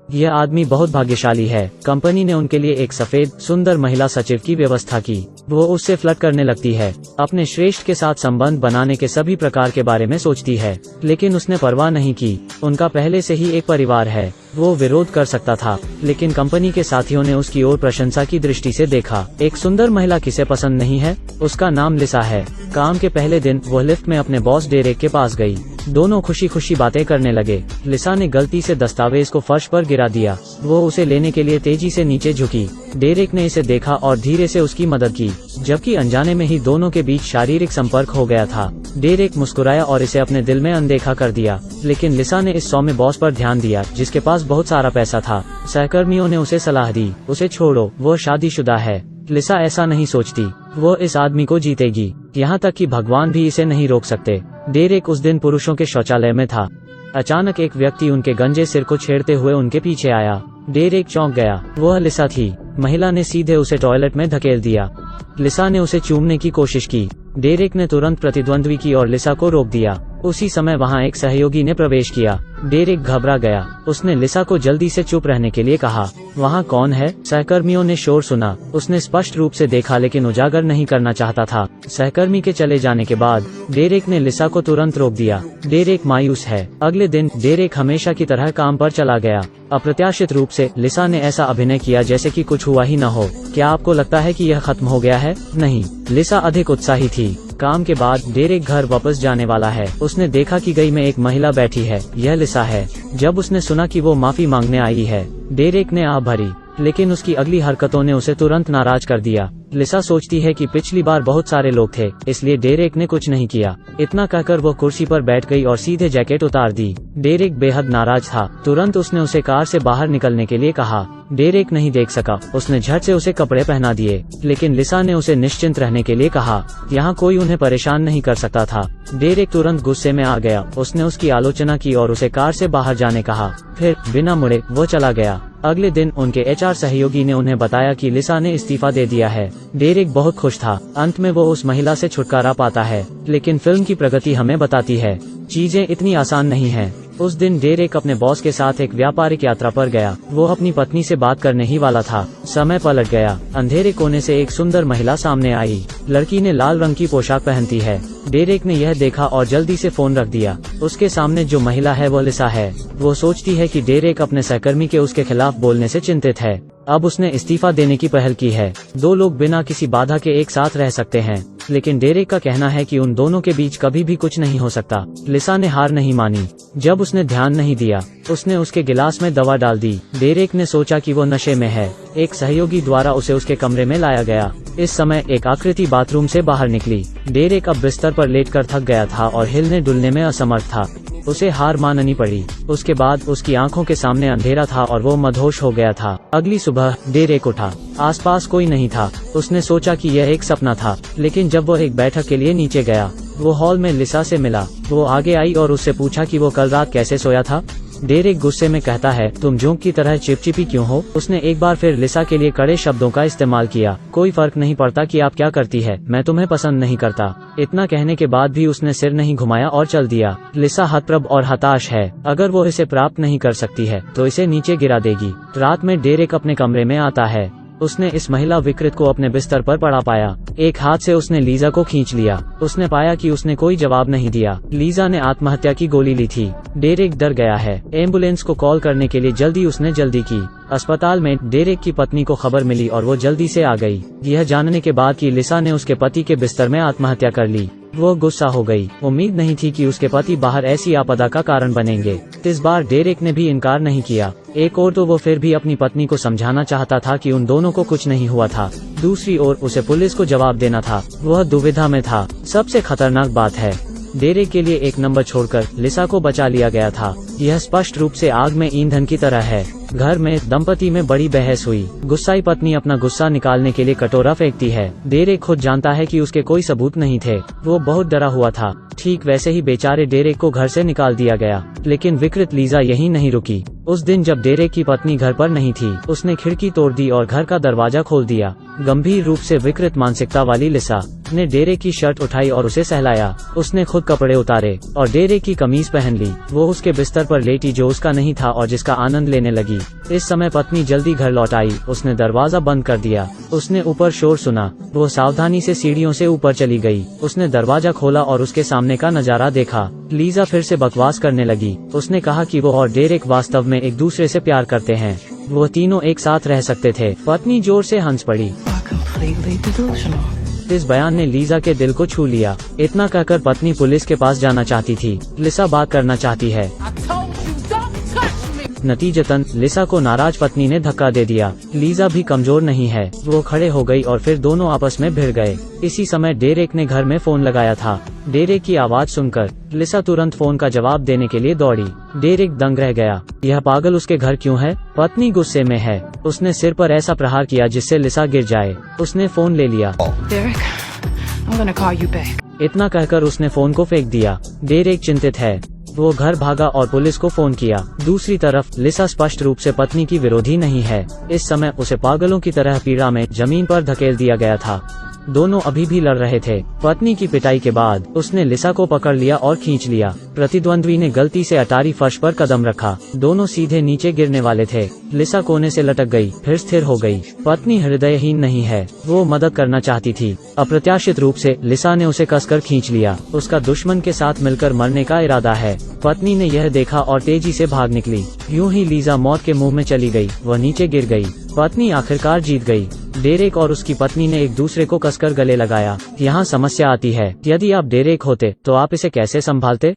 यह आदमी बहुत भाग्यशाली है। कंपनी ने उनके लिए एक सफेद सुंदर महिला सचिव की व्यवस्था की। वो उससे फ्लर्ट करने लगती है, अपने श्रेष्ठ के साथ संबंध बनाने के सभी प्रकार के बारे में सोचती है, लेकिन उसने परवाह नहीं की। उनका पहले से ही एक परिवार है। वो विरोध कर सकता था, लेकिन कंपनी के साथियों ने उसकी ओर प्रशंसा की दृष्टि से देखा। एक सुंदर महिला किसे पसंद नहीं है? उसका नाम लिसा है। काम के पहले दिन वो लिफ्ट में अपने बॉस डेरेक के पास गई। दोनों खुशी खुशी बातें करने लगे। लिसा ने गलती से दस्तावेज को फर्श पर गिरा दिया। वो उसे लेने के लिए तेजी से नीचे झुकी। डेरेक ने इसे देखा और धीरे से उसकी मदद की, जबकि अनजाने में ही दोनों के बीच शारीरिक संपर्क हो गया था। डेरेक मुस्कुराया और इसे अपने दिल में अनदेखा कर दिया, लेकिन लिसा ने इस सौम्य बॉस पर ध्यान दिया जिसके पास बहुत सारा पैसा था। सहकर्मियों ने उसे सलाह दी, उसे छोड़ो, वो शादीशुदा है। लिसा ऐसा नहीं सोचती, वो इस आदमी को जीतेगी, यहाँ तक कि भगवान भी इसे नहीं रोक सकते। डेरेक उस दिन पुरुषों के शौचालय में था। अचानक एक व्यक्ति उनके गंजे सिर को छेड़ते हुए उनके पीछे आया। डेरेक चौंक गया। वह लिसा थी। महिला ने सीधे उसे टॉयलेट में धकेल दिया। लिसा ने उसे चूमने की कोशिश की। डेरेक ने तुरंत प्रतिद्वंद्वी की और लिसा को रोक दिया। उसी समय वहां एक सहयोगी ने प्रवेश किया। डेरेक घबरा गया। उसने लिसा को जल्दी से चुप रहने के लिए कहा। वहां कौन है? सहकर्मियों ने शोर सुना। उसने स्पष्ट रूप से देखा, लेकिन उजागर नहीं करना चाहता था। सहकर्मी के चले जाने के बाद डेरेक ने लिसा को तुरंत रोक दिया। डेरेक मायूस है। अगले दिन डेरेक हमेशा की तरह काम पर चला गया। अप्रत्याशित रूप से लिसा ने ऐसा अभिनय किया जैसे कि कुछ हुआ ही न हो। क्या आपको लगता है कि यह खत्म हो गया है? नहीं, लिसा अधिक उत्साही थी। काम के बाद डेरेक घर वापस जाने वाला है। उसने देखा कि गई में एक महिला बैठी है। यह लिसा है। जब उसने सुना कि वो माफी मांगने आई है, डेरेक ने आह भरी, लेकिन उसकी अगली हरकतों ने उसे तुरंत नाराज कर दिया। लिसा सोचती है कि पिछली बार बहुत सारे लोग थे, इसलिए डेरेक ने कुछ नहीं किया। इतना कहकर वो कुर्सी पर बैठ गई और सीधे जैकेट उतार दी। डेरेक बेहद नाराज था। तुरंत उसने उसे कार से बाहर निकलने के लिए कहा। डेरेक नहीं देख सका। उसने झट से उसे कपड़े पहना दिए, लेकिन लिसा ने उसे निश्चिंत रहने के लिए कहा। यहाँ कोई उन्हें परेशान नहीं कर सकता था। डेरेक तुरंत गुस्से में आ गया। उसने उसकी आलोचना की और उसे कार से बाहर जाने कहा। फिर बिना मुड़े वो चला गया। अगले दिन उनके एचआर सहयोगी ने उन्हें बताया कि लिसा ने इस्तीफा दे दिया है। डेरेक बहुत खुश था। अंत में वो उस महिला से छुटकारा पाता है, लेकिन फिल्म की प्रगति हमें बताती है चीजें इतनी आसान नहीं हैं। उस दिन डेरेक अपने बॉस के साथ एक व्यापारिक यात्रा पर गया। वो अपनी पत्नी से बात करने ही वाला था। समय पलट गया। अंधेरे कोने से एक सुंदर महिला सामने आई। लड़की ने लाल रंग की पोशाक पहनती है। डेरेक ने यह देखा और जल्दी से फोन रख दिया। उसके सामने जो महिला है वो लिसा है। वो सोचती है कि डेरेक अपने सहकर्मी के उसके खिलाफ बोलने से चिंतित है। अब उसने इस्तीफा देने की पहल की है। दो लोग बिना किसी बाधा के एक साथ रह सकते हैं, लेकिन डेरेक का कहना है कि उन दोनों के बीच कभी भी कुछ नहीं हो सकता। लिसा ने हार नहीं मानी। जब उसने ध्यान नहीं दिया, उसने उसके गिलास में दवा डाल दी। डेरेक ने सोचा कि वो नशे में है। एक सहयोगी द्वारा उसे उसके कमरे में लाया गया। इस समय एक आकृति बाथरूम से बाहर निकली। डेरेक अब बिस्तर पर लेटकर थक गया था और हिलने डुलने में असमर्थ था। उसे हार माननी पड़ी। उसके बाद उसकी आंखों के सामने अंधेरा था और वो मदहोश हो गया था। अगली सुबह डेरेक उठा। आसपास कोई नहीं था। उसने सोचा कि यह एक सपना था, लेकिन जब वो एक बैठक के लिए नीचे गया, वो हॉल में लिसा से मिला। वो आगे आई और उससे पूछा कि वो कल रात कैसे सोया था। डेरेक गुस्से में कहता है, तुम जोंक की तरह चिपचिपी क्यों हो? उसने एक बार फिर लिसा के लिए कड़े शब्दों का इस्तेमाल किया। कोई फर्क नहीं पड़ता कि आप क्या करती है, मैं तुम्हें पसंद नहीं करता। इतना कहने के बाद भी उसने सिर नहीं घुमाया और चल दिया। लिसा हतप्रभ और हताश है। अगर वो इसे प्राप्त नहीं कर सकती है तो इसे नीचे गिरा देगी। रात में डेरेक अपने कमरे में आता है। उसने इस महिला विकृत को अपने बिस्तर पर पड़ा पाया। एक हाथ से उसने लीजा को खींच लिया। उसने पाया कि उसने कोई जवाब नहीं दिया। लीजा ने आत्महत्या की गोली ली थी। डेरेक डर गया है। एम्बुलेंस को कॉल करने के लिए उसने जल्दी की। अस्पताल में डेरेक की पत्नी को खबर मिली और वो जल्दी से आ गई, यह जानने के बाद कि लिसा ने उसके पति के बिस्तर में आत्महत्या कर ली। वो गुस्सा हो गई। उम्मीद नहीं थी कि उसके पति बाहर ऐसी आपदा का कारण बनेंगे। इस बार डेरेक ने भी इनकार नहीं किया। एक ओर तो वो फिर भी अपनी पत्नी को समझाना चाहता था कि उन दोनों को कुछ नहीं हुआ था, दूसरी ओर उसे पुलिस को जवाब देना था। वह दुविधा में था। सबसे खतरनाक बात है, डेरेक के लिए एक नंबर छोड़कर लिसा को बचा लिया गया था। यह स्पष्ट रूप से आग में ईंधन की तरह है। घर में दंपति में बड़ी बहस हुई। गुस्साई पत्नी अपना गुस्सा निकालने के लिए कटोरा फेंकती है। डेरेक खुद जानता है कि उसके कोई सबूत नहीं थे। वो बहुत डरा हुआ था। ठीक वैसे ही बेचारे डेरेक को घर से निकाल दिया गया। लेकिन विकृत लीजा यहीं नहीं रुकी। उस दिन जब डेरेक की पत्नी घर पर नहीं थी, उसने खिड़की तोड़ दी और घर का दरवाजा खोल दिया। गंभीर रूप से विकृत मानसिकता वाली लिसा ने डेरेक की शर्ट उठाई और उसे सहलाया। उसने खुद कपड़े उतारे और डेरेक की कमीज पहन ली। वो उसके बिस्तर पर लेटी जो उसका नहीं था और जिसका आनंद लेने लगी। इस समय पत्नी जल्दी घर लौट आई। उसने दरवाजा बंद कर दिया। उसने ऊपर शोर सुना। वो सावधानी से सीढ़ियों से ऊपर चली गई। उसने दरवाजा खोला और उसके सामने का नजारा देखा। लीजा फिर से बकवास करने लगी। उसने कहा कि वो और डेरेक वास्तव में एक दूसरे से प्यार करते हैं। वो तीनों एक साथ रह सकते थे। पत्नी जोर से हंस पड़ी। इस बयान ने लीजा के दिल को छू लिया। इतना कहकर पत्नी पुलिस के पास जाना चाहती थी। लिसा बात करना चाहती है। नतीजतन लिसा को नाराज पत्नी ने धक्का दे दिया। लीजा भी कमजोर नहीं है। वो खड़े हो गई और फिर दोनों आपस में भिड़ गए। इसी समय डेरेक ने घर में फोन लगाया था। डेरेक की आवाज सुनकर लिसा तुरंत फोन का जवाब देने के लिए दौड़ी। डेरेक दंग रह गया। यह पागल उसके घर क्यों है? पत्नी गुस्से में है। उसने सिर पर ऐसा प्रहार किया जिससे लिसा गिर जाए। उसने फोन ले लिया। इतना कहकर उसने फोन को फेंक दिया। डेरेक चिंतित है। वो घर भागा और पुलिस को फोन किया। दूसरी तरफ लिसा स्पष्ट रूप से पत्नी की विरोधी नहीं है। इस समय उसे पागलों की तरह पीड़ा में जमीन पर धकेल दिया गया था। दोनों अभी भी लड़ रहे थे। पत्नी की पिटाई के बाद उसने लिसा को पकड़ लिया और खींच लिया। प्रतिद्वंद्वी ने गलती से अटारी फर्श पर कदम रखा। दोनों सीधे नीचे गिरने वाले थे। लिसा कोने से लटक गई, फिर स्थिर हो गई। पत्नी हृदयहीन नहीं है। वो मदद करना चाहती थी। अप्रत्याशित रूप से लिसा ने उसे कसकर खींच लिया। उसका दुश्मन के साथ मिलकर मरने का इरादा है। पत्नी ने यह देखा और तेजी से भाग निकली। यूं ही लीजा मौत के मुंह में चली गई। वह नीचे गिर गई। पत्नी आखिरकार जीत गई। डेरेक और उसकी पत्नी ने एक दूसरे को कसकर गले लगाया। यहाँ समस्या आती है, यदि आप डेरेक होते तो आप इसे कैसे संभालते?